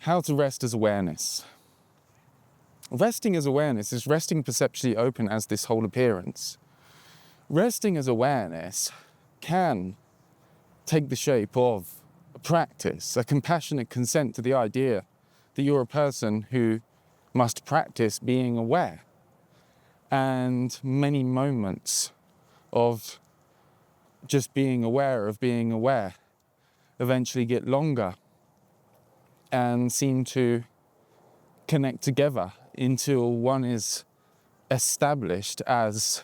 How to rest as awareness. Resting as awareness is resting perceptually open as this whole appearance. Resting as awareness can take the shape of a practice, a compassionate consent to the idea that you're a person who must practice being aware. And many moments of just being aware of being aware eventually get longer and seem to connect together until one is established as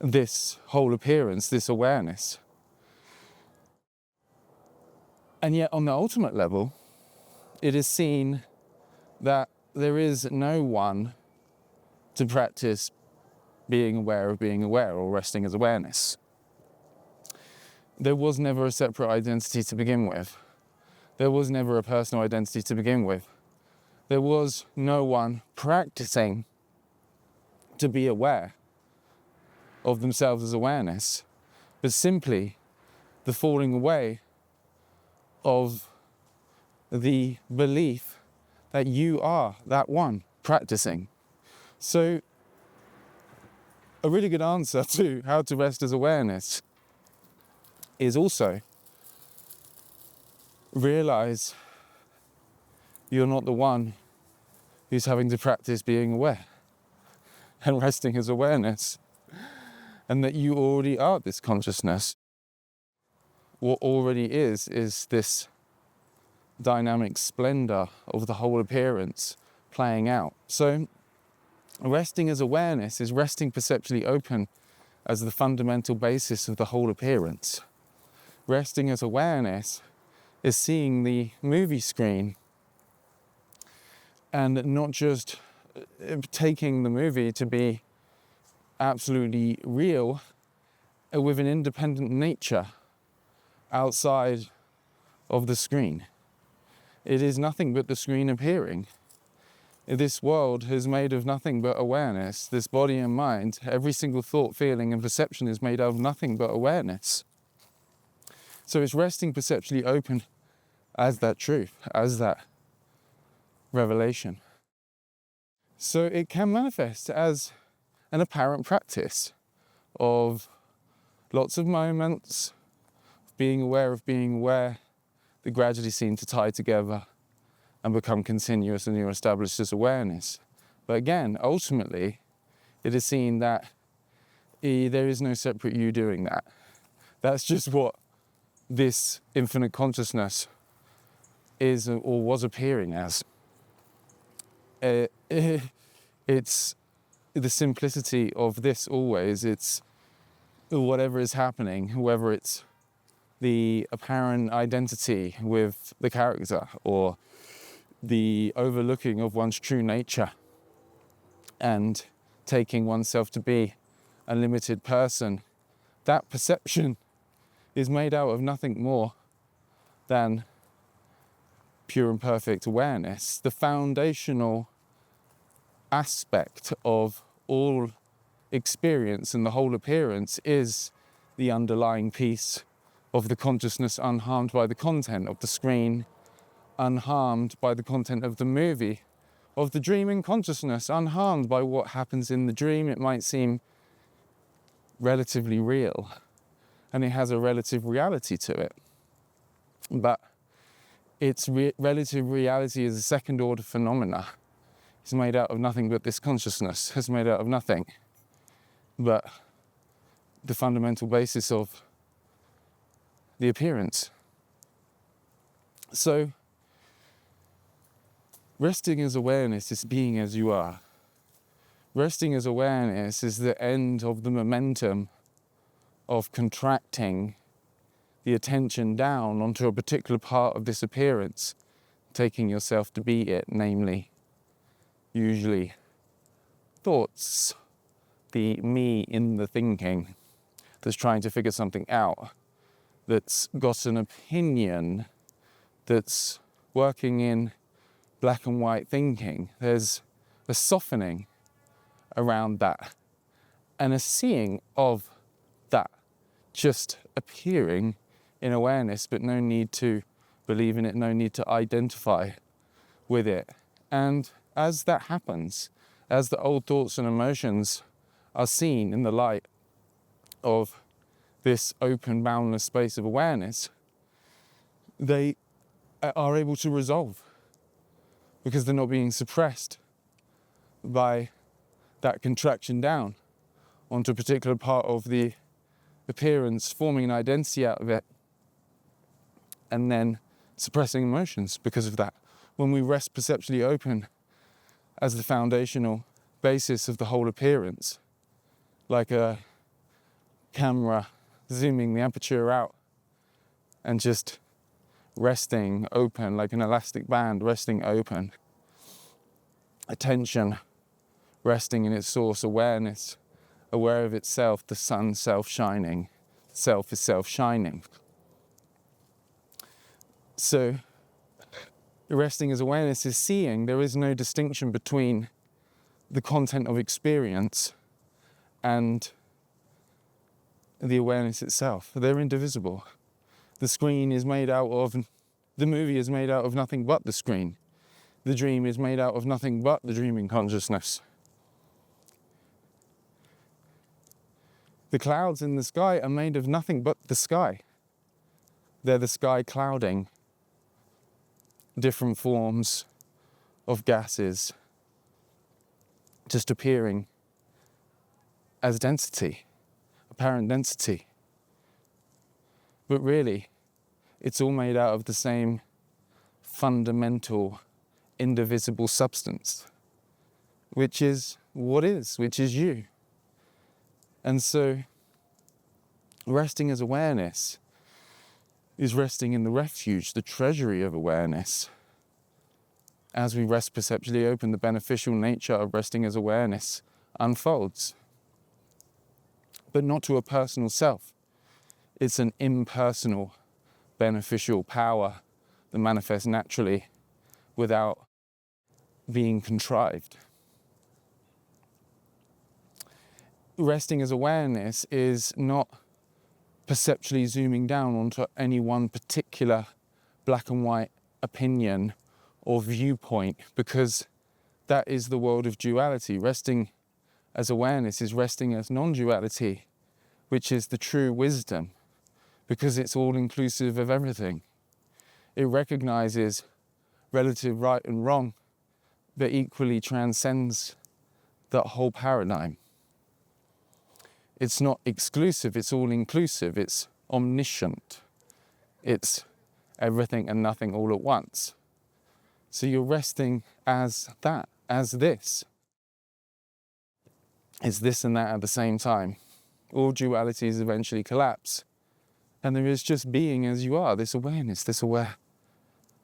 this whole appearance, this awareness. And yet on the ultimate level, it is seen that there is no one to practice being aware of being aware or resting as awareness. There was never a separate identity to begin with. There was never a personal identity to begin with. There was no one practicing to be aware of themselves as awareness, but simply the falling away of the belief that you are that one practicing. So, a really good answer to how to rest as awareness is also realize you're not the one who's having to practice being aware and resting as awareness, and that you already are this consciousness. What already is this dynamic splendor of the whole appearance playing out. So resting as awareness is resting perceptually open as the fundamental basis of the whole appearance. Resting as awareness is seeing the movie screen and not just taking the movie to be absolutely real with an independent nature outside of the screen. It is nothing but the screen appearing. This world is made of nothing but awareness. This body and mind, every single thought, feeling and perception is made of nothing but awareness. So it's resting perceptually open as that truth, as that revelation. So it can manifest as an apparent practice of lots of moments of being aware that gradually seem to tie together and become continuous, and you're established as awareness. But again, ultimately, it is seen that there is no separate you doing that. That's just what this infinite consciousness is or was appearing as. It's the simplicity of this always. It's whatever is happening, whether it's the apparent identity with the character or the overlooking of one's true nature and taking oneself to be a limited person, that perception is made out of nothing more than pure and perfect awareness. The foundational aspect of all experience and the whole appearance is the underlying piece of the consciousness unharmed by the content of the screen, unharmed by the content of the movie, of the dreaming consciousness, unharmed by what happens in the dream. It might seem relatively real, and it has a relative reality to it. But its relative reality is a second order phenomena. It's made out of nothing but this consciousness. It's made out of nothing but the fundamental basis of the appearance. So, resting as awareness is being as you are. Resting as awareness is the end of the momentum of contracting the attention down onto a particular part of this appearance, taking yourself to be it, namely, usually, thoughts, the me in the thinking that's trying to figure something out, that's got an opinion, that's working in black and white thinking. There's a softening around that and a seeing of that just appearing in awareness, but no need to believe in it, no need to identify with it. And as that happens, as the old thoughts and emotions are seen in the light of this open, boundless space of awareness, they are able to resolve because they're not being suppressed by that contraction down onto a particular part of the appearance, forming an identity out of it, and then suppressing emotions because of that. When we rest perceptually open as the foundational basis of the whole appearance, like a camera zooming the aperture out and just resting open, like an elastic band resting open, attention resting in its source, awareness, aware of itself, the sun self-shining, self is self-shining. So resting as awareness is seeing. There is no distinction between the content of experience and the awareness itself. They're indivisible. The screen is made out of, the movie is made out of nothing but the screen. The dream is made out of nothing but the dreaming consciousness. The clouds in the sky are made of nothing but the sky. They're the sky clouding different forms of gases just appearing as density, apparent density. But really, it's all made out of the same fundamental, indivisible substance, which is what is, which is you. And so, resting as awareness is resting in the refuge, the treasury of awareness. As we rest perceptually open, the beneficial nature of resting as awareness unfolds. But not to a personal self. It's an impersonal, beneficial power that manifests naturally without being contrived. Resting as awareness is not perceptually zooming down onto any one particular black and white opinion or viewpoint, because that is the world of duality. Resting as awareness is resting as non-duality, which is the true wisdom, because it's all inclusive of everything. It recognizes relative right and wrong, but equally transcends that whole paradigm. It's not exclusive, it's all inclusive, it's omniscient. It's everything and nothing all at once. So you're resting as that, as this. It's this and that at the same time. All dualities eventually collapse. And there is just being as you are, this awareness, this aware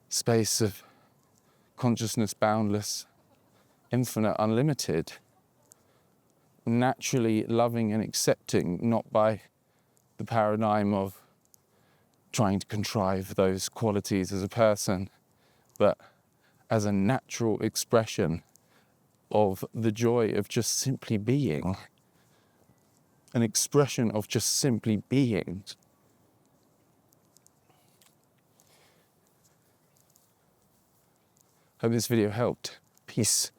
space of consciousness, boundless, infinite, unlimited, naturally loving and accepting, not by the paradigm of trying to contrive those qualities as a person, but as a natural expression of the joy of just simply being, an expression of just simply being. Hope this video helped. Peace.